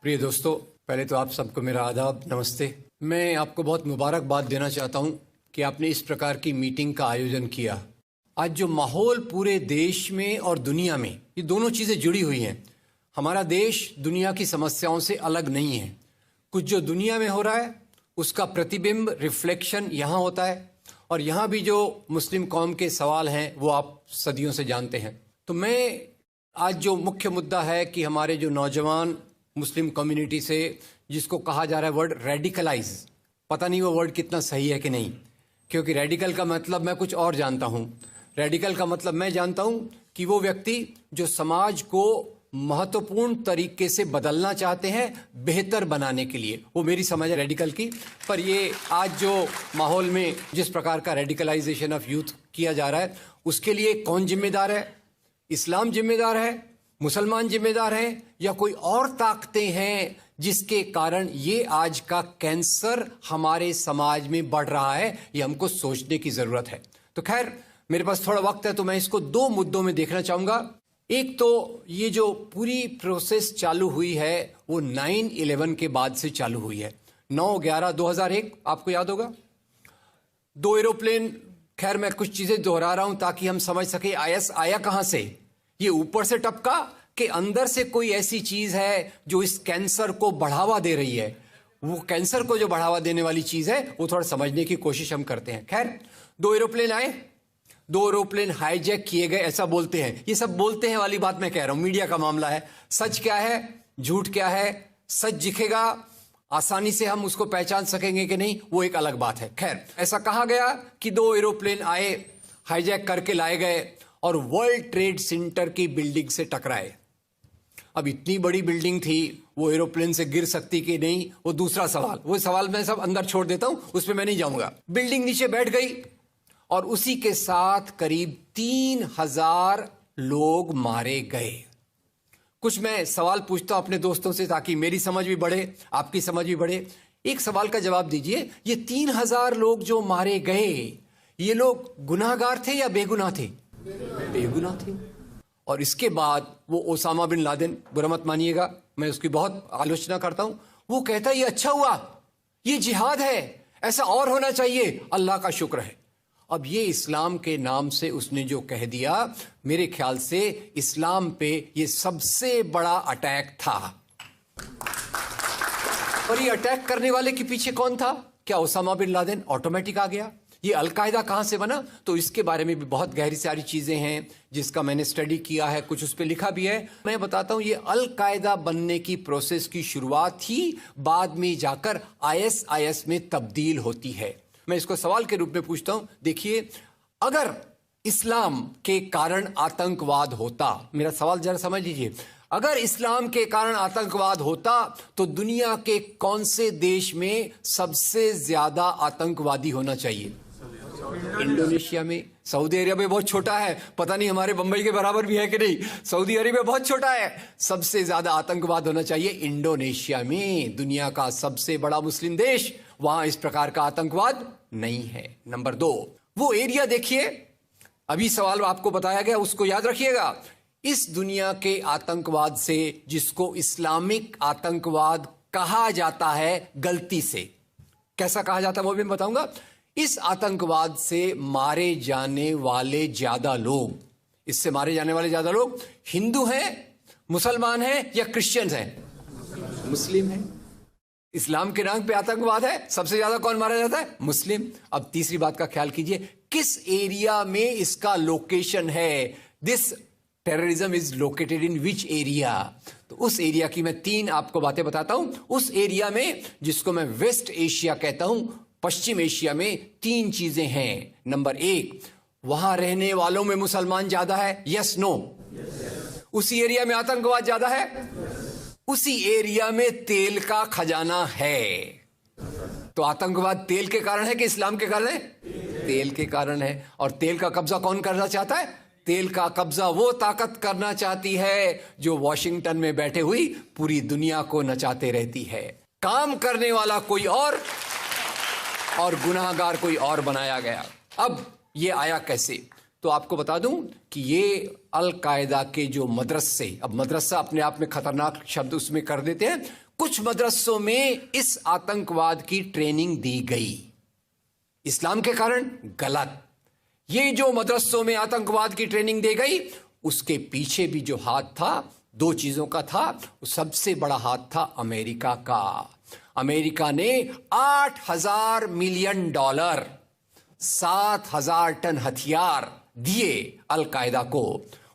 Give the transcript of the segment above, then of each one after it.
प्रिय दोस्तों, पहले तो आप सबको मेरा आदाब, नमस्ते। मैं आपको बहुत मुबारकबाद देना चाहता हूं कि आपने इस प्रकार की मीटिंग का आयोजन किया। आज जो माहौल पूरे देश में और दुनिया में, ये दोनों चीज़ें जुड़ी हुई हैं। हमारा देश दुनिया की समस्याओं से अलग नहीं है। कुछ जो दुनिया में हो रहा है उसका प्रतिबिंब, रिफ्लेक्शन यहाँ होता है, और यहाँ भी जो मुस्लिम कौम के सवाल हैं वो आप सदियों से जानते हैं। तो मैं आज जो मुख्य मुद्दा है कि हमारे जो नौजवान मुस्लिम कम्युनिटी से, जिसको कहा जा रहा है वर्ड रेडिकलाइज, पता नहीं वो वर्ड कितना सही है कि नहीं, क्योंकि रेडिकल का मतलब मैं कुछ और जानता हूँ। रेडिकल का मतलब मैं जानता हूँ कि वो व्यक्ति जो समाज को महत्वपूर्ण तरीके से बदलना चाहते हैं बेहतर बनाने के लिए, वो मेरी समझ है रेडिकल की। पर ये आज जो माहौल में जिस प्रकार का रेडिकलाइजेशन ऑफ यूथ किया जा रहा है, उसके लिए कौन जिम्मेदार है? इस्लाम जिम्मेदार है, मुसलमान जिम्मेदार हैं, या कोई और ताकतें हैं जिसके कारण ये आज का कैंसर हमारे समाज में बढ़ रहा है? ये हमको सोचने की जरूरत है। तो खैर, मेरे पास थोड़ा वक्त है तो मैं इसको दो मुद्दों में देखना चाहूंगा। एक तो ये जो पूरी प्रोसेस चालू हुई है वो 9/11 के बाद से चालू हुई है। 9/11/2001 आपको याद होगा, 2 एरोप्लेन। खैर, मैं कुछ चीजें दोहरा रहा हूं ताकि हम समझ सके आईएस आया कहां से। ये ऊपर से टपका कि अंदर से कोई ऐसी चीज है जो इस कैंसर को बढ़ावा दे रही है। वो कैंसर को जो बढ़ावा देने वाली चीज है वो थोड़ा समझने की कोशिश हम करते हैं। खैर, 2 एरोप्लेन आए, 2 एरोप्लेन हाईजैक किए गए, ऐसा बोलते हैं। ये सब बोलते हैं वाली बात मैं कह रहा हूं, मीडिया का मामला है। सच क्या है, झूठ क्या है, सच दिखेगा, आसानी से हम उसको पहचान सकेंगे कि नहीं, वो एक अलग बात है। खैर, ऐसा कहा गया कि 2 एरोप्लेन आए, हाईजैक करके लाए गए और वर्ल्ड ट्रेड सेंटर की बिल्डिंग से टकराए। अब इतनी बड़ी बिल्डिंग थी, वो एरोप्लेन से गिर सकती कि नहीं, वो दूसरा सवाल। वो सवाल मैं सब अंदर छोड़ देता हूं, उसमें मैं नहीं जाऊंगा। बिल्डिंग नीचे बैठ गई और उसी के साथ करीब 3000 लोग मारे गए। कुछ मैं सवाल पूछता हूं अपने दोस्तों से ताकि मेरी समझ भी बढ़े, आपकी समझ भी बढ़े। एक सवाल का जवाब दीजिए, ये 3000 लोग जो मारे गए, ये लोग गुनाहगार थे या बेगुनाह थे? बेगुनाह थे। और इसके बाद वो ओसामा बिन लादेन, बुरा मत मानिएगा, मैं उसकी बहुत आलोचना करता हूं, वो कहता है ये अच्छा हुआ, ये जिहाद है, ऐसा और होना चाहिए, अल्लाह का शुक्र है। अब ये इस्लाम के नाम से उसने जो कह दिया, मेरे ख्याल से इस्लाम पे ये सबसे बड़ा अटैक था। और ये अटैक करने वाले के पीछे कौन था? क्या ओसामा बिन लादेन ऑटोमेटिक आ गया? ये अलकायदा कहां से बना? तो इसके बारे में भी बहुत गहरी सारी चीजें हैं जिसका मैंने स्टडी किया है, कुछ उस पर लिखा भी है। मैं बताता हूं, ये अलकायदा बनने की प्रोसेस की शुरुआत ही बाद में जाकर आईएसआईएस में तब्दील होती है। मैं इसको सवाल के रूप में पूछता हूं, देखिए, अगर इस्लाम के कारण आतंकवाद होता, मेरा सवाल जरा समझ लीजिए, अगर इस्लाम के कारण आतंकवाद होता तो दुनिया के कौन से देश में सबसे ज्यादा आतंकवादी होना चाहिए? इंडोनेशिया में। सऊदी अरेबिया बहुत छोटा है, पता नहीं हमारे बंबई के बराबर भी है कि नहीं। सऊदी अरेबिया बहुत छोटा है, सबसे ज्यादा आतंकवाद होना चाहिए इंडोनेशिया में, दुनिया का सबसे बड़ा मुस्लिम देश। वहां इस प्रकार का आतंकवाद नहीं है। नंबर 2, वो एरिया देखिए, अभी सवाल आपको बताया गया, उसको याद रखिएगा। इस दुनिया के आतंकवाद से, जिसको इस्लामिक आतंकवाद कहा जाता है गलती से, कैसा कहा जाता है वो भी मैं बताऊंगा। इस आतंकवाद से मारे जाने वाले ज्यादा लोग, इससे मारे जाने वाले ज्यादा लोग हिंदू हैं, मुसलमान हैं या क्रिश्चियंस हैं? मुस्लिम हैं। इस्लाम के नाम पे आतंकवाद है, सबसे ज्यादा कौन मारा जाता है? मुस्लिम। अब तीसरी बात का ख्याल कीजिए, किस एरिया में इसका लोकेशन है? This terrorism is located in which area? तो उस एरिया की मैं 3 आपको बातें बताता हूं। उस एरिया में, जिसको मैं वेस्ट एशिया कहता हूं, पश्चिम एशिया में 3 चीजें हैं। नंबर 1, वहां रहने वालों में मुसलमान ज्यादा है, यस नो? उसी एरिया में आतंकवाद ज्यादा है, उसी एरिया में तेल का खजाना है। तो आतंकवाद तेल के कारण है कि इस्लाम के कारण है? तेल के कारण है। और तेल का कब्जा कौन करना चाहता है? तेल का कब्जा वो ताकत करना चाहती है जो वॉशिंगटन में बैठे हुई पूरी दुनिया को नचाते रहती है। काम करने वाला कोई और गुनाहगार कोई और बनाया गया। अब ये आया कैसे? तो तो आपको बता दूं कि ये अल कायदा के जो मदरसे, अब मदरसा अपने आप में खतरनाक शब्द उसमें कर देते हैं, कुछ मदरसों में इस आतंकवाद की ट्रेनिंग दी गई इस्लाम के कारण, गलत। ये जो मदरसों में आतंकवाद की ट्रेनिंग दी गई, उसके पीछे भी जो हाथ था, दो चीजों का था। सबसे बड़ा हाथ था अमेरिका का। अमेरिका ने $8,000 मिलियन, 7,000 टन हथियार दिए अल कायदा को।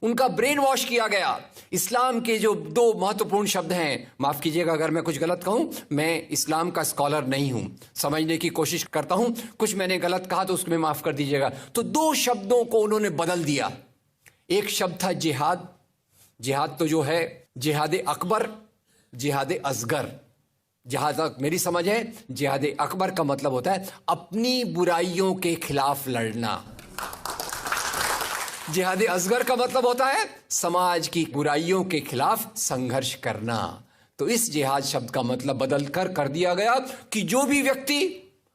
उनका ब्रेन वॉश किया गया। इस्लाम के जो दो महत्वपूर्ण शब्द हैं, माफ कीजिएगा अगर मैं कुछ गलत कहूं, मैं इस्लाम का स्कॉलर नहीं हूं, समझने की कोशिश करता हूं, कुछ मैंने गलत कहा तो उसको मैं माफ कर दीजिएगा। तो दो शब्दों को उन्होंने बदल दिया। एक शब्द था जिहाद। जिहाद तो जो है जिहाद अकबर, जिहाद असगर। जहां तक मेरी समझ है, जिहाद अकबर का मतलब होता है अपनी बुराइयों के खिलाफ लड़ना। जिहाद असगर का मतलब होता है समाज की बुराइयों के खिलाफ संघर्ष करना। तो इस जिहाद शब्द का मतलब बदल कर दिया गया कि जो भी व्यक्ति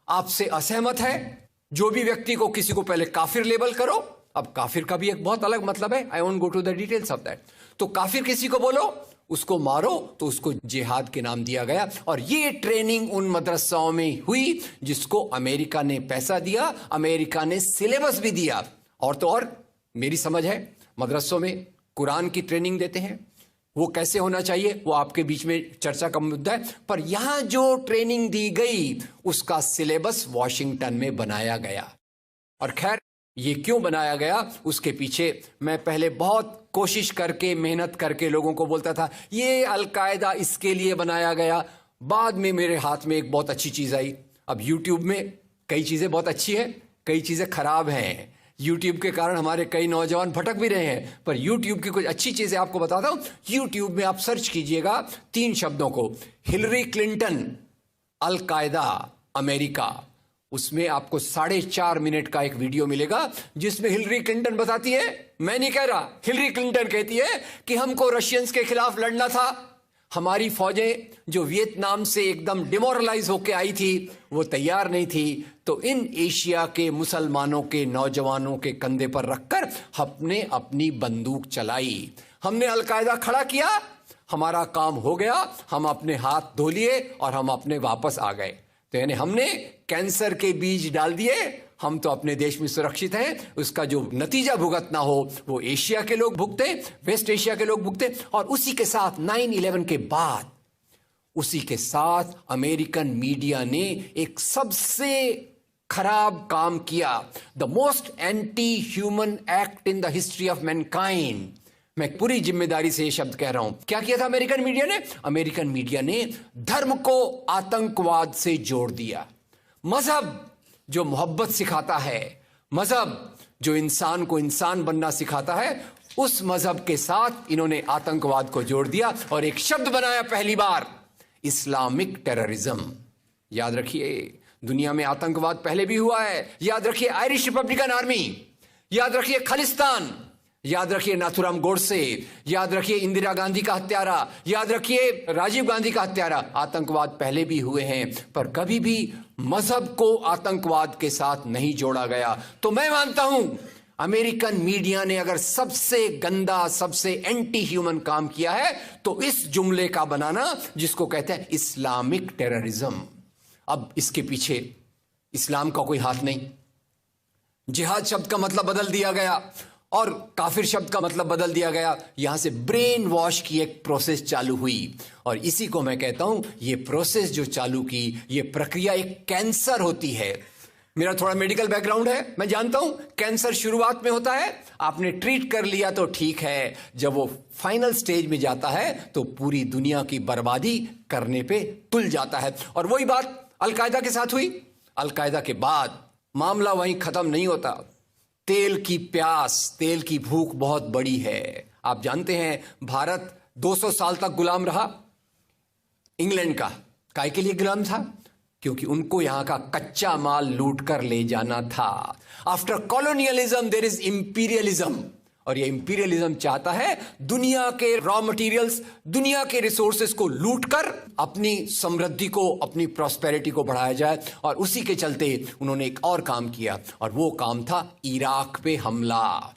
आपसे असहमत है, जो भी व्यक्ति को किसी को पहले काफिर लेबल करो। अब काफिर का भी एक बहुत अलग मतलब है, I won't go to the details of that. तो काफिर किसी को बोलो, उसको मारो, तो उसको जिहाद के नाम दिया गया। और ये ट्रेनिंग उन मदरसाओं में हुई जिसको अमेरिका ने पैसा दिया, अमेरिका ने सिलेबस भी दिया। और तो और मेरी समझ है मदरसों में कुरान की ट्रेनिंग देते हैं, वो कैसे होना चाहिए वो आपके बीच में चर्चा का मुद्दा है। पर यहां जो ट्रेनिंग दी गई उसका सिलेबस वॉशिंगटन में बनाया गया। और खैर ये क्यों बनाया गया उसके पीछे मैं पहले बहुत कोशिश करके, मेहनत करके लोगों को बोलता था ये अल कायदा इसके लिए बनाया गया। बाद में मेरे हाथ में एक बहुत अच्छी चीज आई। अब यूट्यूब में कई चीजें बहुत अच्छी है, कई चीजें खराब हैं। यूट्यूब के कारण हमारे कई नौजवान भटक भी रहे हैं, पर यूट्यूब की कुछ अच्छी चीजें आपको बताता हूं। यूट्यूब में आप सर्च कीजिएगा 3 शब्दों को, हिलरी क्लिंटन अल कायदा अमेरिका, उसमें आपको 4.5 मिनट का एक वीडियो मिलेगा जिसमें हिलरी क्लिंटन बताती है, मैं नहीं कह रहा, हिलरी क्लिंटन कहती है कि हमको रशियंस के खिलाफ लड़ना था। हमारी फौजें जो वियतनाम से एकदम डिमोरलाइज होकर आई थी वो तैयार नहीं थी, तो इन एशिया के मुसलमानों के नौजवानों के कंधे पर रखकर हमने अपनी बंदूक चलाई। हमने अलकायदा खड़ा किया, हमारा काम हो गया, हम अपने हाथ धो लिए और हम अपने वापस आ गए। तो यानी हमने कैंसर के बीज डाल दिए, हम तो अपने देश में सुरक्षित हैं। उसका जो नतीजा भुगतना हो वो एशिया के लोग भुगते, वेस्ट एशिया के लोग भुगते। और उसी के साथ 9/11 के बाद उसी के साथ अमेरिकन मीडिया ने एक सबसे खराब काम किया, the most anti human act in the history of Mankind. मैं पूरी जिम्मेदारी से ये शब्द कह रहा हूं। क्या किया था अमेरिकन मीडिया ने? अमेरिकन मीडिया ने धर्म को आतंकवाद से जोड़ दिया। मजहब जो मोहब्बत सिखाता है, मजहब जो इंसान को इंसान बनना सिखाता है, उस मजहब के साथ इन्होंने आतंकवाद को जोड़ दिया और एक शब्द बनाया पहली बार, इस्लामिक टेररिज्म। याद रखिए, दुनिया में आतंकवाद पहले भी हुआ है। याद रखिए आयरिश रिपब्लिकन आर्मी, याद रखिए खालिस्तान, याद रखिए नाथुराम गोडसे, याद रखिए इंदिरा गांधी का हत्यारा, याद रखिए राजीव गांधी का हत्यारा। आतंकवाद पहले भी हुए हैं, पर कभी भी मजहब को आतंकवाद के साथ नहीं जोड़ा गया। तो मैं मानता हूं अमेरिकन मीडिया ने अगर सबसे गंदा, सबसे एंटी ह्यूमन काम किया है तो इस जुमले का बनाना जिसको कहते हैं इस्लामिक टेररिज्म। अब इसके पीछे इस्लाम का कोई हाथ नहीं। जिहाद शब्द का मतलब बदल दिया गया और काफिर शब्द का मतलब बदल दिया गया। यहां से ब्रेन वॉश की एक प्रोसेस चालू हुई और इसी को मैं कहता हूं, ये प्रोसेस जो चालू की, ये प्रक्रिया एक कैंसर होती है। मेरा थोड़ा मेडिकल बैकग्राउंड है, मैं जानता हूं कैंसर शुरुआत में होता है, आपने ट्रीट कर लिया तो ठीक है, जब वो फाइनल स्टेज में जाता है तो पूरी दुनिया की बर्बादी करने पे तुल जाता है। और वही बात अलकायदा के साथ हुई। अलकायदा के बाद मामला वहीं खत्म नहीं होता। तेल की प्यास, तेल की भूख बहुत बड़ी है। आप जानते हैं भारत 200 साल तक गुलाम रहा इंग्लैंड का। काय के लिए गुलाम था? क्योंकि उनको यहां का कच्चा माल लूट कर ले जाना था। After colonialism there is imperialism, और ये इंपीरियलिज्म चाहता है दुनिया के रॉ मटेरियल्स, दुनिया के रिसोर्सेस को लूटकर अपनी समृद्धि को, अपनी प्रॉस्पेरिटी को बढ़ाया जाए। और उसी के चलते उन्होंने एक और काम किया, और वो काम था इराक पे हमला।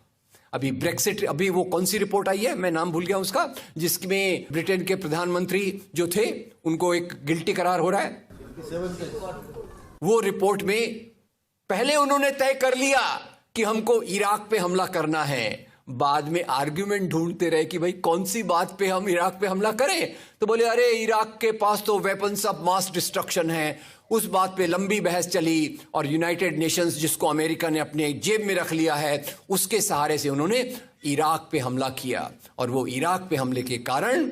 अभी ब्रेक्सिट, अभी वो कौन सी रिपोर्ट आई है, मैं नाम भूल गया उसका, जिसमें ब्रिटेन के प्रधानमंत्री जो थे उनको एक गिल्टी करार हो रहा है। वो रिपोर्ट में पहले उन्होंने तय कर लिया कि हमको इराक पे हमला करना है, बाद में आर्ग्यूमेंट ढूंढते रहे कि भाई कौन सी बात पे हम इराक पे हमला करें। तो बोले अरे इराक के पास तो वेपन्स ऑफ मास डिस्ट्रक्शन है। उस बात पे लंबी बहस चली, और यूनाइटेड नेशंस जिसको अमेरिका ने अपने जेब में रख लिया है, उसके सहारे से उन्होंने इराक पे हमला किया। और वो इराक पे हमले के कारण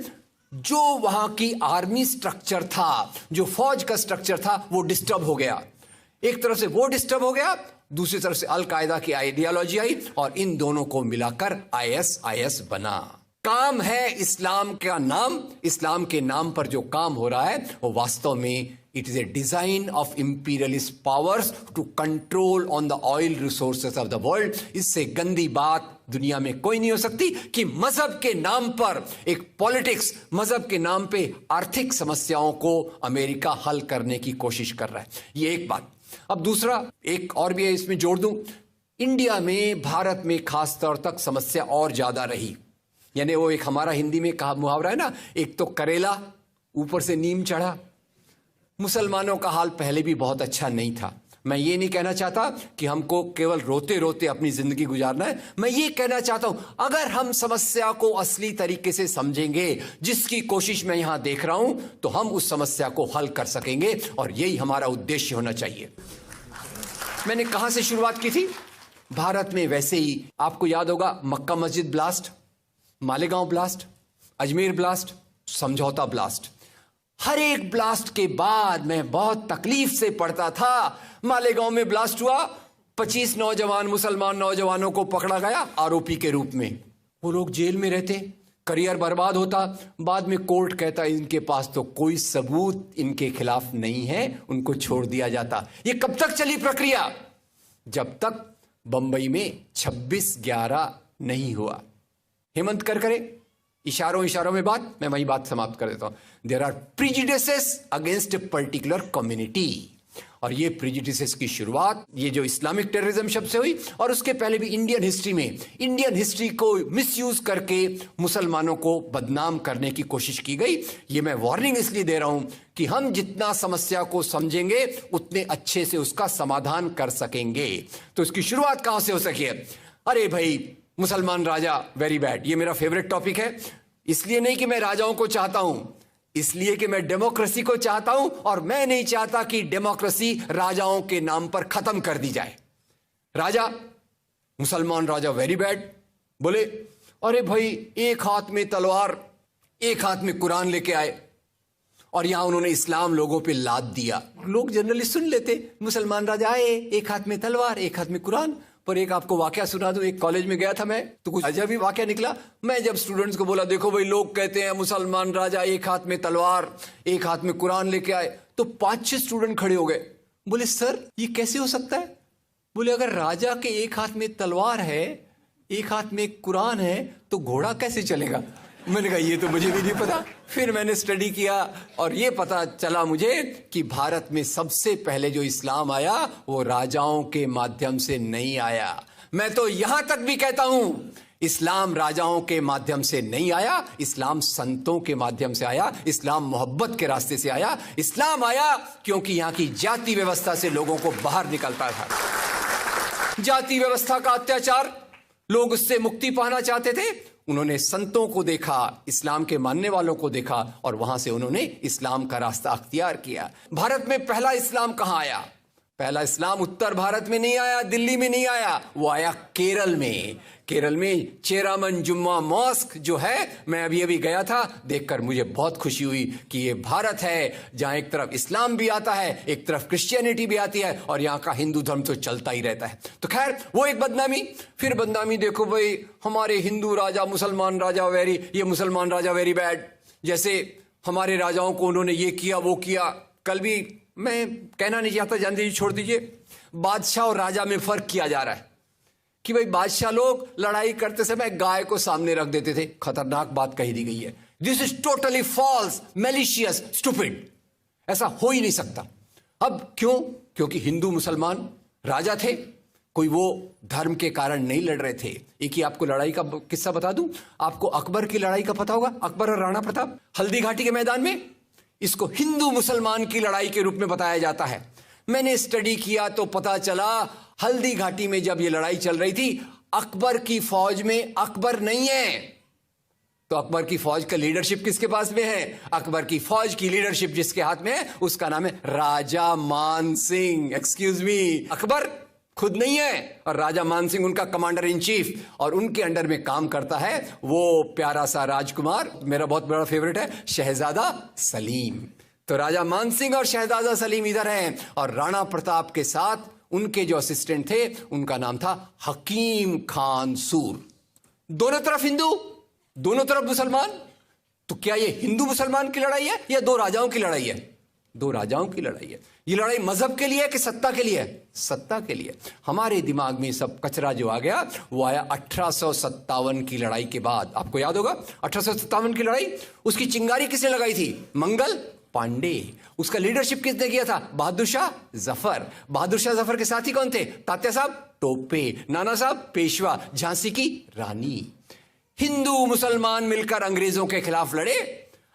जो वहां की आर्मी स्ट्रक्चर था, जो फौज का स्ट्रक्चर था, वो डिस्टर्ब हो गया। एक तरफ से वो डिस्टर्ब हो गया, दूसरी तरफ से अल कायदा की आइडियोलॉजी आई, और इन दोनों को मिलाकर आईएस बना। काम है इस्लाम का नाम, इस्लाम के नाम पर जो काम हो रहा है वो वास्तव में it is a design of imperialist powers to control on the oil resources of the world. इससे गंदी बात दुनिया में कोई नहीं हो सकती कि मजहब के नाम पर एक पॉलिटिक्स, मजहब के नाम पे आर्थिक समस्याओं को अमेरिका हल करने की कोशिश कर रहा है। ये एक बात। अब दूसरा एक और भी है, इसमें जोड़ दूं, इंडिया में, भारत में खास तौर तक समस्या और ज्यादा रही। यानी वो एक हमारा हिंदी में कहा मुहावरा है ना, एक तो करेला ऊपर से नीम चढ़ा। मुसलमानों का हाल पहले भी बहुत अच्छा नहीं था। मैं ये नहीं कहना चाहता कि हमको केवल रोते रोते अपनी जिंदगी गुजारना है। मैं ये कहना चाहता हूं अगर हम समस्या को असली तरीके से समझेंगे, जिसकी कोशिश मैं यहां देख रहा हूं, तो हम उस समस्या को हल कर सकेंगे, और यही हमारा उद्देश्य होना चाहिए। मैंने कहां से शुरुआत की थी? भारत में वैसे ही आपको याद होगा मक्का मस्जिद blast, Malegaon blast, Ajmer blast, समझौता ब्लास्ट। हर एक ब्लास्ट के बाद मैं बहुत तकलीफ से पढ़ता था, मालेगांव में ब्लास्ट हुआ, 25 नौजवान, मुसलमान नौजवानों को पकड़ा गया आरोपी के रूप में। वो लोग जेल में रहते, करियर बर्बाद होता। बाद में कोर्ट कहता इनके पास तो कोई सबूत इनके खिलाफ नहीं है, उनको छोड़ दिया जाता। ये कब तक चली प्रक्रिया? जब तक बंबई में 26/11 नहीं हुआ। हेमंत करकरे, इशारों में बात, मैं वही बात समाप्त कर देता हूं। There are prejudices against a particular community, और ये प्रिजुडिसेस की शुरुआत ये जो इस्लामिक टेररिज्म शब्द से हुई, और उसके पहले भी इंडियन हिस्ट्री में, इंडियन हिस्ट्री को मिसयूज करके मुसलमानों को बदनाम करने की कोशिश की गई। ये मैं वार्निंग इसलिए दे रहा हूं कि हम जितना समस्या को समझेंगे उतने अच्छे से उसका समाधान कर सकेंगे। तो इसकी शुरुआत कहां से हो सकी है? अरे भाई मुसलमान राजा वेरी बैड, ये मेरा फेवरेट टॉपिक है। इसलिए नहीं कि मैं राजाओं को चाहता हूं, इसलिए कि मैं डेमोक्रेसी को चाहता हूं, और मैं नहीं चाहता कि डेमोक्रेसी राजाओं के नाम पर खत्म कर दी जाए। राजा, मुसलमान राजा वेरी बैड बोले, अरे भाई एक हाथ में तलवार, एक हाथ में कुरान लेके आए, और यहां उन्होंने इस्लाम लोगों पे लाद दिया। लोग जनरली सुन लेते, मुसलमान राजा आए, एक हाथ में तलवार, एक हाथ में कुरान। पर एक आपको वाकया सुना दूं, एक कॉलेज में गया था मैं, तो कुछ अजब ही वाकया निकला। मैं जब स्टूडेंट्स को बोला देखो भाई लोग कहते हैं मुसलमान राजा एक हाथ में तलवार, एक हाथ में कुरान लेके आए, तो 5-6 स्टूडेंट खड़े हो गए। बोले सर ये कैसे हो सकता है? बोले अगर राजा के एक हाथ में तलवार है, एक हाथ में कुरान है, तो घोड़ा कैसे चलेगा? मैंने कहा ये तो मुझे भी नहीं पता। फिर मैंने स्टडी किया, और ये पता चला मुझे कि भारत में सबसे पहले जो इस्लाम आया वो राजाओं के माध्यम से नहीं आया। मैं तो यहां तक भी कहता हूं इस्लाम राजाओं के माध्यम से नहीं आया, इस्लाम संतों के माध्यम से आया, इस्लाम मोहब्बत के रास्ते से आया। इस्लाम आया क्योंकि यहां की जाति व्यवस्था से लोगों को बाहर निकलता था। जाति व्यवस्था का अत्याचार, लोग उससे मुक्ति पाना चाहते थे। उन्होंने संतों को देखा, इस्लाम के मानने वालों को देखा, और वहां से उन्होंने इस्लाम का रास्ता अख्तियार किया। भारत में पहला इस्लाम कहां आया? पहला इस्लाम उत्तर भारत में नहीं आया, दिल्ली में नहीं आया, वो आया केरल में। केरल में चेरामन जुम्मा मॉस्क जो है, मैं अभी अभी गया था, देखकर मुझे बहुत खुशी हुई कि ये भारत है जहां एक तरफ इस्लाम भी आता है, एक तरफ क्रिश्चियनिटी भी आती है, और यहां का हिंदू धर्म तो चलता ही रहता है। तो खैर वो एक बदनामी। फिर बदनामी देखो भाई, हमारे हिंदू राजा, मुसलमान राजा वेरी, ये मुसलमान राजा वेरी बैड, जैसे हमारे राजाओं को उन्होंने ये किया वो किया। कल भी, मैं कहना नहीं चाहता, जान दीजिए, छोड़ दीजिए, बादशाह और राजा में फर्क किया जा रहा है कि भाई बादशाह लोग लड़ाई करते समय गाय को सामने रख देते थे। खतरनाक बात कही दी गई है। This is totally false, malicious, stupid. ऐसा हो ही नहीं सकता। अब क्यों? क्योंकि हिंदू मुसलमान राजा थे, कोई वो धर्म के कारण नहीं लड़ रहे थे। एक ही आपको लड़ाई का किस्सा बता दूं। आपको अकबर की लड़ाई का पता होगा, अकबर और राणा प्रताप, हल्दी घाटी के मैदान में। इसको हिंदू मुसलमान की लड़ाई के रूप में बताया जाता है। मैंने स्टडी किया तो पता चला हल्दी घाटी में जब ये लड़ाई चल रही थी, अकबर की फौज में अकबर नहीं है। तो अकबर की फौज का लीडरशिप किसके पास में है? अकबर की फौज की लीडरशिप जिसके हाथ में है उसका नाम है राजा मान सिंह। एक्सक्यूज मी, अकबर खुद नहीं है और राजा मान सिंह उनका कमांडर इन चीफ, और उनके अंडर में काम करता है वो प्यारा सा राजकुमार, मेरा बहुत बड़ा फेवरेट है, शहजादा सलीम। तो राजा मान सिंह और शहजादा सलीम इधर हैं, और राणा प्रताप के साथ उनके जो असिस्टेंट थे उनका नाम था हकीम खान सूर। दोनों तरफ हिंदू, दोनों तरफ मुसलमान। तो क्या ये हिंदू मुसलमान की लड़ाई है या दो राजाओं की लड़ाई है? दो राजाओं की लड़ाई है। ये लड़ाई मजहब के लिए है कि सत्ता के लिए है? सत्ता के लिए। हमारे दिमाग में सब कचरा जो आ गया वो आया 1857 की लड़ाई के बाद। आपको याद होगा 1857 की लड़ाई, उसकी चिंगारी किसने लगाई थी? मंगल पांडे। उसका लीडरशिप किसने किया था? बहादुर शाह जफर। बहादुर शाह जफर के साथी कौन थे? तात्या साहब टोपे, नाना साहब पेशवा, झांसी की रानी। हिंदू मुसलमान मिलकर अंग्रेजों के खिलाफ लड़े,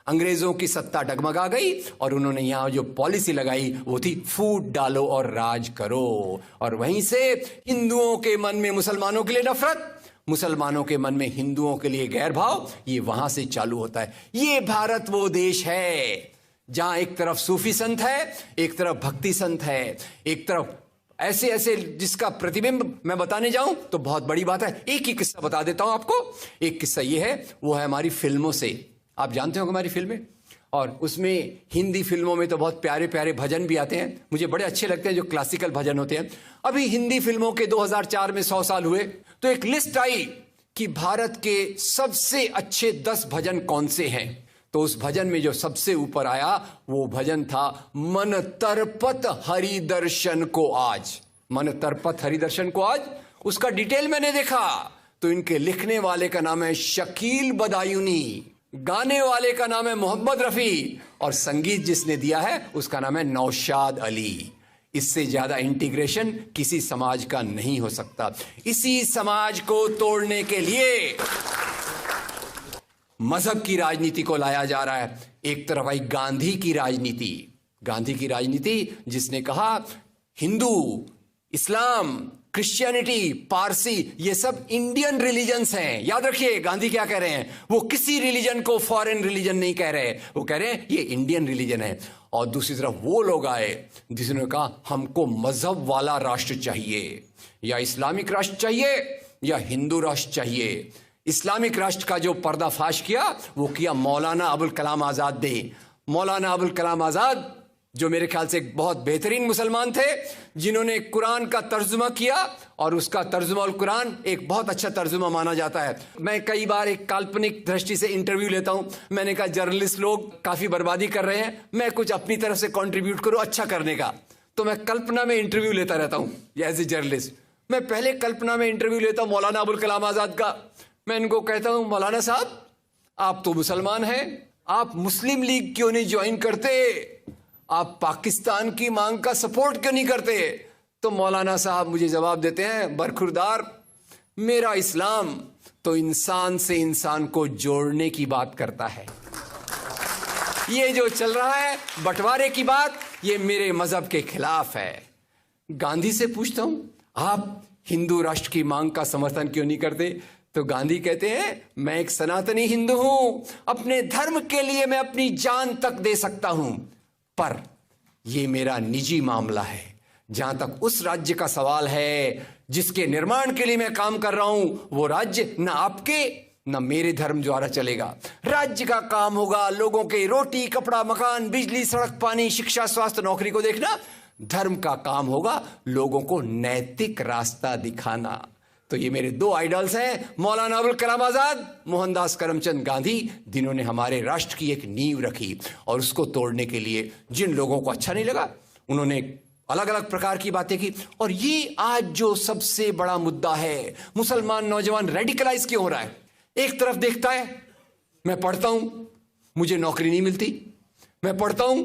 अंग्रेजों की सत्ता डगमगा गई, और उन्होंने यहां जो पॉलिसी लगाई वो थी फूट डालो और राज करो। और वहीं से हिंदुओं के मन में मुसलमानों के लिए नफरत, मुसलमानों के मन में हिंदुओं के लिए गैर भाव, ये वहां से चालू होता है। ये भारत वो देश है जहां एक तरफ सूफी संत है, एक तरफ भक्ति संत है, एक तरफ ऐसे ऐसे जिसका प्रतिबिंब मैं बताने जाऊं तो बहुत बड़ी बात है। एक ही किस्सा बता देता हूं आपको। एक किस्सा ये है, वो है हमारी फिल्मों से। आप जानते हो हमारी फिल्में, और उसमें हिंदी फिल्मों में तो बहुत प्यारे प्यारे भजन भी आते हैं, मुझे बड़े अच्छे लगते हैं जो क्लासिकल भजन होते हैं। अभी हिंदी फिल्मों के 2004 में 100 साल हुए तो एक लिस्ट आई कि भारत के सबसे अच्छे 10 भजन कौन से हैं। तो उस भजन में जो सबसे ऊपर आया वो भजन था मन तरपत हरि दर्शन को आज। मन तरपत हरि दर्शन को आज। उसका डिटेल मैंने देखा तो इनके लिखने वाले का नाम है शकील बदायूनी, गाने वाले का नाम है मोहम्मद रफी, और संगीत जिसने दिया है उसका नाम है नौशाद अली। इससे ज्यादा इंटीग्रेशन किसी समाज का नहीं हो सकता। इसी समाज को तोड़ने के लिए मजहब की राजनीति को लाया जा रहा है। एक तरफ आई गांधी की राजनीति, गांधी की राजनीति जिसने कहा हिंदू, इस्लाम, क्रिश्चियनिटी, पारसी ये सब इंडियन रिलीजन्स हैं। याद रखिए गांधी क्या कह रहे हैं, वो किसी रिलीजन को फॉरेन रिलीजन नहीं कह रहे, वो कह रहे हैं ये इंडियन रिलीजन है। और दूसरी तरफ वो लोग आए जिन्होंने कहा हमको मजहब वाला राष्ट्र चाहिए, या इस्लामिक राष्ट्र चाहिए या हिंदू राष्ट्र चाहिए। इस्लामिक राष्ट्र का जो पर्दाफाश किया वो किया मौलाना अबुल कलाम आजाद ने। मौलाना अबुल कलाम आजाद जो मेरे ख्याल से एक बहुत बेहतरीन मुसलमान थे, जिन्होंने कुरान का तर्जुमा किया, और उसका तर्जुमा अल कुरान एक बहुत अच्छा तर्जुमा माना जाता है। मैं कई बार एक काल्पनिक दृष्टि से इंटरव्यू लेता हूं। मैंने कहा जर्नलिस्ट लोग काफी बर्बादी कर रहे हैं, मैं कुछ अपनी तरफ से कंट्रीब्यूट करूं अच्छा करने का। तो मैं कल्पना में इंटरव्यू लेता रहता हूं एज ए जर्नलिस्ट। मैं पहले कल्पना में इंटरव्यू लेता हूं मौलाना अबुल कलाम आजाद का। मैं इनको कहता हूं मौलाना साहब आप तो मुसलमान हैं, आप मुस्लिम लीग क्यों नहीं ज्वाइन करते, आप पाकिस्तान की मांग का सपोर्ट क्यों नहीं करते। तो मौलाना साहब मुझे जवाब देते हैं बरखुरदार, मेरा इस्लाम तो इंसान से इंसान को जोड़ने की बात करता है। ये जो चल रहा है बंटवारे की बात, ये मेरे मजहब के खिलाफ है। गांधी से पूछता हूं आप हिंदू राष्ट्र की मांग का समर्थन क्यों नहीं करते, तो गांधी कहते हैं मैं एक सनातनी हिंदू हूं, अपने धर्म के लिए मैं अपनी जान तक दे सकता हूं, पर यह मेरा निजी मामला है। जहां तक उस राज्य का सवाल है जिसके निर्माण के लिए मैं काम कर रहा हूं, वो राज्य न आपके न मेरे धर्म द्वारा चलेगा। राज्य का काम होगा लोगों के रोटी कपड़ा मकान बिजली सड़क पानी शिक्षा स्वास्थ्य नौकरी को देखना। धर्म का काम होगा लोगों को नैतिक रास्ता दिखाना। तो ये मेरे दो आइडल्स हैं, मौलाना अबुल कलाम आजाद, मोहनदास करमचंद गांधी, जिन्होंने हमारे राष्ट्र की एक नींव रखी। और उसको तोड़ने के लिए जिन लोगों को अच्छा नहीं लगा उन्होंने अलग अलग प्रकार की बातें की। और ये आज जो सबसे बड़ा मुद्दा है, मुसलमान नौजवान रेडिकलाइज क्यों हो रहा है? एक तरफ देखता है, मैं पढ़ता हूं, मुझे नौकरी नहीं मिलती, मैं पढ़ता हूं,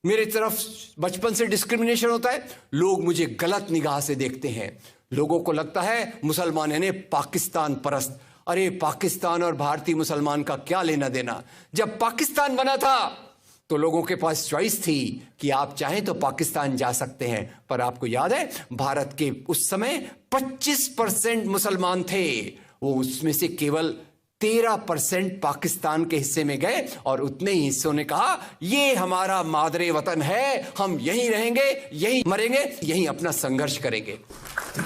मेरे तरफ बचपन से डिस्क्रिमिनेशन होता है, लोग मुझे गलत निगाह से देखते हैं, लोगों को लगता है मुसलमान यानी पाकिस्तान परस्त। अरे पाकिस्तान और भारतीय मुसलमान का क्या लेना देना? जब पाकिस्तान बना था तो लोगों के पास चॉइस थी कि आप चाहें तो पाकिस्तान जा सकते हैं, पर आपको याद है भारत के उस समय 25% मुसलमान थे, वो उसमें से केवल 13% पाकिस्तान के हिस्से में गए और उतने ही हिस्सों ने कहा ये हमारा मादरे वतन है, हम यहीं रहेंगे, यहीं मरेंगे, यहीं अपना संघर्ष करेंगे।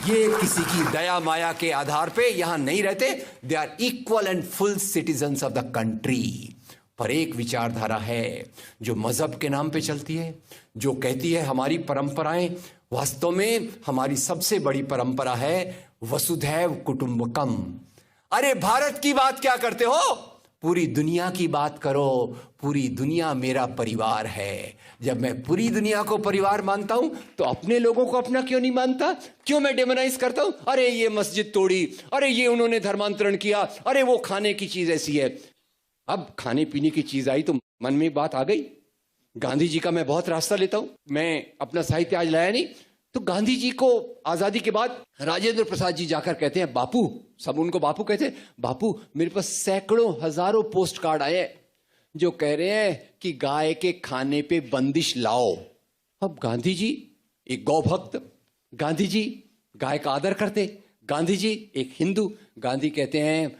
ये किसी की दया माया के आधार पे यहां नहीं रहते, they are equal and full citizens of the country. पर एक विचारधारा है जो मजहब के नाम पे चलती है, जो कहती है हमारी परंपराएं, वास्तव में हमारी सबसे बड़ी परंपरा है वसुधैव कुटुंबकम। अरे भारत की बात क्या करते हो, पूरी दुनिया की बात करो, पूरी दुनिया मेरा परिवार है। जब मैं पूरी दुनिया को परिवार मानता हूं तो अपने लोगों को अपना क्यों नहीं मानता? क्यों मैं डेमोनाइज करता हूं? अरे ये मस्जिद तोड़ी, अरे ये उन्होंने धर्मांतरण किया, अरे वो खाने की चीज ऐसी है। अब खाने पीने की चीज आई तो मन में बात आ गई, गांधी जी का मैं बहुत रास्ता लेता हूं, मैं अपना साहित्य आज लाया नहीं, तो गांधी जी को आजादी के बाद राजेंद्र प्रसाद जी जाकर कहते हैं बापू, सब उनको बापू कहते हैं, बापू मेरे पास सैकड़ों हजारों पोस्ट कार्ड आए जो कह रहे हैं कि गाय के खाने पे बंदिश लाओ। अब गांधी जी एक गौ भक्त, गांधी जी गाय का आदर करते, गांधी जी एक हिंदू, गांधी कहते हैं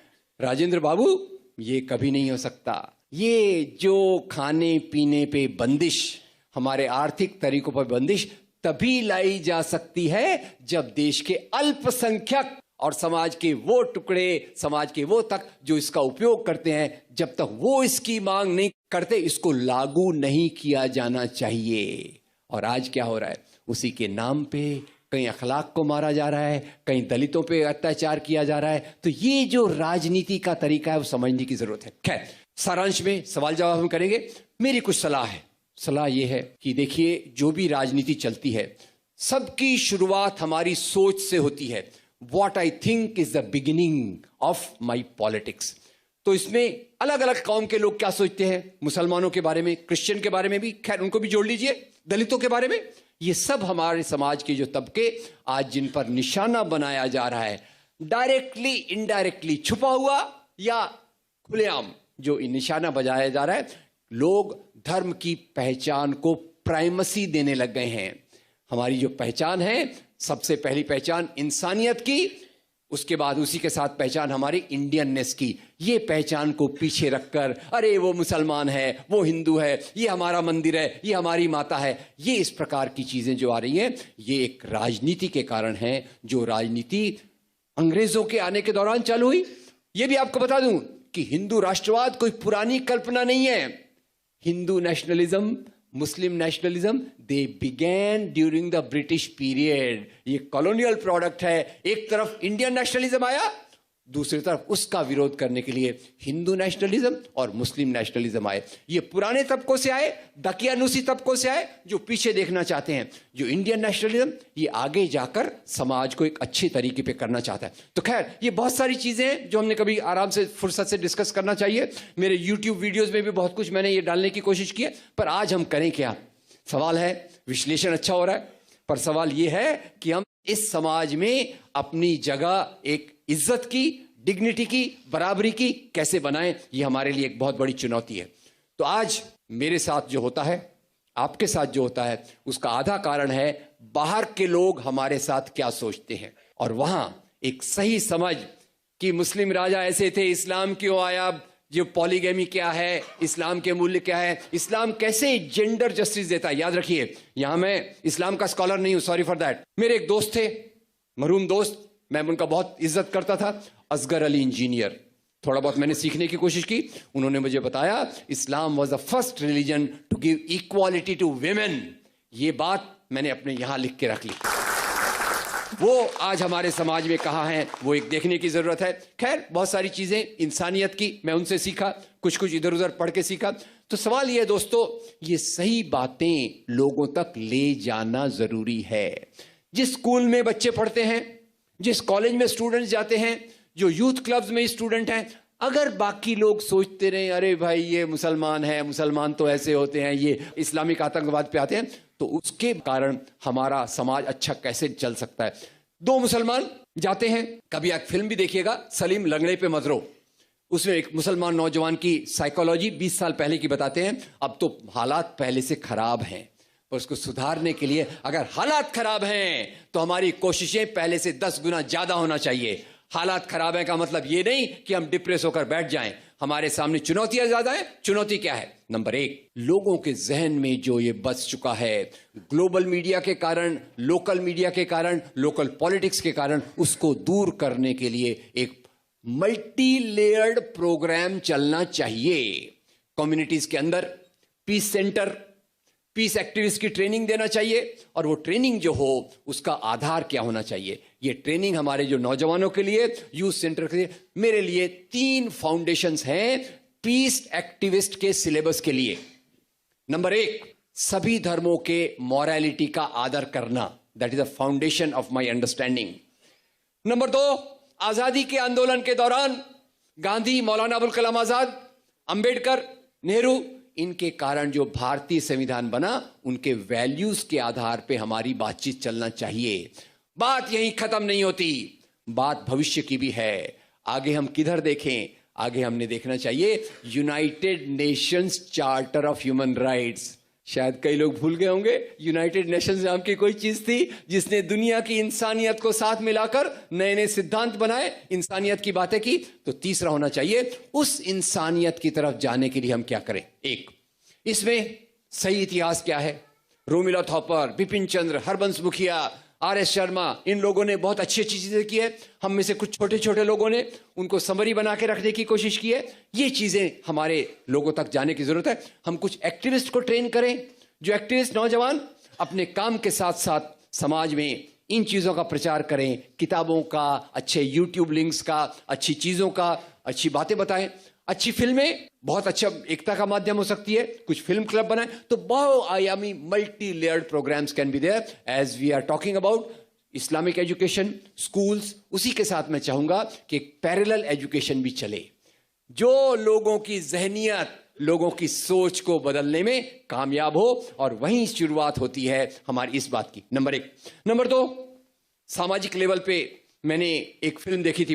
राजेंद्र बाबू ये कभी नहीं हो सकता, ये जो खाने पीने पे बंदिश, हमारे आर्थिक तरीकों पर बंदिश तभी लाई जा सकती है जब देश के अल्पसंख्यक और समाज के वो टुकड़े, समाज के वो तक जो इसका उपयोग करते हैं, जब तक वो इसकी मांग नहीं करते इसको लागू नहीं किया जाना चाहिए। और आज क्या हो रहा है, उसी के नाम पे कहीं अखलाक को मारा जा रहा है, कहीं दलितों पे अत्याचार किया जा रहा है। तो ये जो राजनीति का तरीका है वो समझने की जरूरत है। खैर सारांश में सवाल जवाब हम करेंगे। मेरी कुछ सलाह है, सलाह ये है कि देखिए जो भी राजनीति चलती है सबकी शुरुआत हमारी सोच से होती है। What I think is the beginning of my politics। तो इसमें अलग अलग कौम के लोग क्या सोचते हैं, मुसलमानों के बारे में, क्रिश्चियन के बारे में भी, खैर उनको भी जोड़ लीजिए, दलितों के बारे में, ये सब हमारे समाज के जो तबके आज जिन पर निशाना बनाया जा रहा है, डायरेक्टली इनडायरेक्टली, छुपा हुआ या खुलेआम जो निशाना बजाया जा रहा है, लोग धर्म की पहचान को प्राइमेसी देने लग गए हैं। हमारी जो पहचान है, सबसे पहली पहचान इंसानियत की, उसके बाद उसी के साथ पहचान हमारी इंडियननेस की। ये पहचान को पीछे रखकर अरे वो मुसलमान है, वो हिंदू है, ये हमारा मंदिर है, ये हमारी माता है, ये इस प्रकार की चीजें जो आ रही हैं, ये एक राजनीति के कारण है, जो राजनीति अंग्रेजों के आने के दौरान चालू हुई। ये भी आपको बता दूं कि हिंदू राष्ट्रवाद कोई पुरानी कल्पना नहीं है। Hindu nationalism, Muslim nationalism, they began during the British period. ये कॉलोनियल प्रोडक्ट है। एक तरफ इंडियन नेशनलिज्म आया, दूसरी तरफ उसका विरोध करने के लिए हिंदू नेशनलिज्म और मुस्लिम नेशनलिज्म आए। ये पुराने तबकों से आए, दकियानूसी तबकों से आए, जो पीछे देखना चाहते हैं। जो इंडियन नेशनलिज्म, ये आगे जाकर समाज को एक अच्छे तरीके पे करना चाहता है। तो खैर ये बहुत सारी चीजें हैं जो हमने कभी आराम से फुर्सत से डिस्कस करना चाहिए। मेरे यूट्यूब वीडियोज में भी बहुत कुछ मैंने ये डालने की कोशिश की है, पर आज हम करें क्या? सवाल है, विश्लेषण अच्छा हो रहा है, पर सवाल ये है कि हम इस समाज में अपनी जगह एक इज्जत की, डिग्निटी की, बराबरी की कैसे बनाएं, ये हमारे लिए एक बहुत बड़ी चुनौती है। तो आज मेरे साथ जो होता है, आपके साथ जो होता है, उसका आधा कारण है बाहर के लोग हमारे साथ क्या सोचते हैं, और वहां एक सही समझ कि मुस्लिम राजा ऐसे थे, इस्लाम क्यों आया, जो पॉलीगैमी क्या है, इस्लाम के मूल्य क्या है, इस्लाम कैसे जेंडर जस्टिस देता है। याद रखिए, यहां मैं इस्लाम का स्कॉलर नहीं हूं, सॉरी फॉर दैट। मेरे एक दोस्त थे, मरहूम दोस्त, मैं उनका बहुत इज्जत करता था, असगर अली इंजीनियर। थोड़ा बहुत मैंने सीखने की कोशिश की, उन्होंने मुझे बताया Islam was the first religion to give equality to women. ये बात मैंने अपने यहां लिख के रख ली। वो आज हमारे समाज में कहाँ हैं, वो एक देखने की जरूरत है। खैर बहुत सारी चीजें इंसानियत की मैं उनसे सीखा, कुछ कुछ इधर उधर पढ़ के सीखा। तो सवाल यह दोस्तों, ये सही बातें लोगों तक ले जाना जरूरी है। जिस स्कूल में बच्चे पढ़ते हैं, जिस कॉलेज में स्टूडेंट्स जाते हैं, जो यूथ क्लब्स में स्टूडेंट हैं, अगर बाकी लोग सोचते रहे अरे भाई ये मुसलमान है, मुसलमान तो ऐसे होते हैं, ये इस्लामिक आतंकवाद पे आते हैं, तो उसके कारण हमारा समाज अच्छा कैसे चल सकता है। दो मुसलमान जाते हैं, कभी एक फिल्म भी देखिएगा, सलीम लंगड़े पे मत रो, उसमें एक मुसलमान नौजवान की साइकोलॉजी 20 साल पहले की बताते हैं। अब तो हालात पहले से खराब हैं, और उसको सुधारने के लिए अगर हालात खराब हैं तो हमारी कोशिशें पहले से 10 गुना ज्यादा होना चाहिए। हालात खराब है का मतलब ये नहीं कि हम डिप्रेस होकर बैठ जाएं। हमारे सामने चुनौतियां ज्यादा हैं। चुनौती क्या है? नंबर 1, लोगों के जहन में जो ये बस चुका है ग्लोबल मीडिया के कारण, लोकल मीडिया के कारण, लोकल पॉलिटिक्स के कारण, उसको दूर करने के लिए एक मल्टी लेयर्ड प्रोग्राम चलना चाहिए। कम्युनिटीज के अंदर पीस सेंटर, पीस एक्टिविस्ट की ट्रेनिंग देना चाहिए, और वो ट्रेनिंग जो हो उसका आधार क्या होना चाहिए। ये ट्रेनिंग हमारे जो नौजवानों के लिए, यूथ सेंटर के लिए, मेरे लिए 3 फाउंडेशंस हैं पीस एक्टिविस्ट के सिलेबस के लिए। नंबर 1, सभी धर्मों के मॉरलिटी का आदर करना, that is the foundation of my understanding. Number 2, आजादी के आंदोलन के दौरान गांधी, मौलाना अबुल कलाम आजाद, अंबेडकर, नेहरू, इनके कारण जो भारतीय संविधान बना, उनके वैल्यूज के आधार पे हमारी बातचीत चलना चाहिए। बात यहीं खत्म नहीं होती, बात भविष्य की भी है। आगे हम किधर देखें? आगे हमने देखना चाहिए United Nations charter of human rights. शायद कई लोग भूल गए होंगे, यूनाइटेड नेशंस नाम की कोई चीज थी जिसने दुनिया की इंसानियत को साथ मिलाकर नए नए सिद्धांत बनाए, इंसानियत की बातें की। तो तीसरा होना चाहिए, उस इंसानियत की तरफ जाने के लिए हम क्या करें। 1, इसमें सही इतिहास क्या है। रोमिला थॉपर, बिपिन चंद्र, हरबंस मुखिया, RS शर्मा, इन लोगों ने बहुत अच्छी अच्छी चीजें की है। हम में से कुछ छोटे छोटे लोगों ने उनको समरी बना के रखने की कोशिश की है। ये चीजें हमारे लोगों तक जाने की जरूरत है। हम कुछ एक्टिविस्ट को ट्रेन करें, जो एक्टिविस्ट नौजवान अपने काम के साथ साथ समाज में इन चीजों का प्रचार करें, किताबों का, अच्छे YouTube लिंक्स का, अच्छी चीजों का, अच्छी बातें बताएं। अच्छी फिल्में बहुत अच्छा एकता का माध्यम हो सकती है, कुछ फिल्म क्लब बनाएं, तो बहुआयामी multi layered programmes can be there. As we are talking about Islamic education, schools, उसी के साथ मैं चाहूंगा कि एक पैरेलल एजुकेशन भी चले, जो लोगों की जहनियत, लोगों की सोच को बदलने में कामयाब हो, और वहीं शुरुआत होती है हमारी इस बात की। नंबर 1। नंबर 2, सामाजिक लेवल पे मैंने एक फिल्म देखी थी,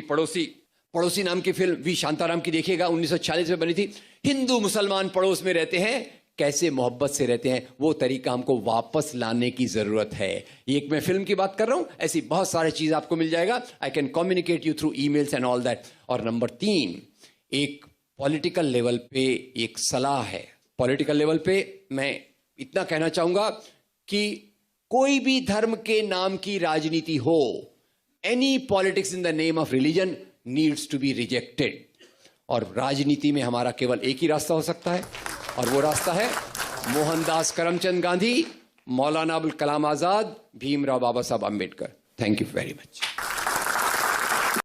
पड़ोसी नाम की फिल्म, वी शांताराम की, देखिएगा, 1940 में बनी थी। हिंदू मुसलमान पड़ोस में रहते हैं, कैसे मोहब्बत से रहते हैं, वो तरीका हमको वापस लाने की जरूरत है। एक मैं फिल्म की बात कर रहा हूं, ऐसी बहुत सारी चीज आपको मिल जाएगा। I can communicate you through emails and all that. और नंबर 3, एक पॉलिटिकल लेवल पे एक सलाह है। पॉलिटिकल लेवल पे मैं इतना कहना चाहूंगा कि कोई भी धर्म के नाम की राजनीति हो, any politics in the name of religion needs to be rejected। और राजनीति में हमारा केवल एक ही रास्ता हो सकता है, और वो रास्ता है मोहनदास करमचंद गांधी, मौलाना अबुल कलाम आजाद, भीमराव बाबा साहब Ambedkar. Thank you very much.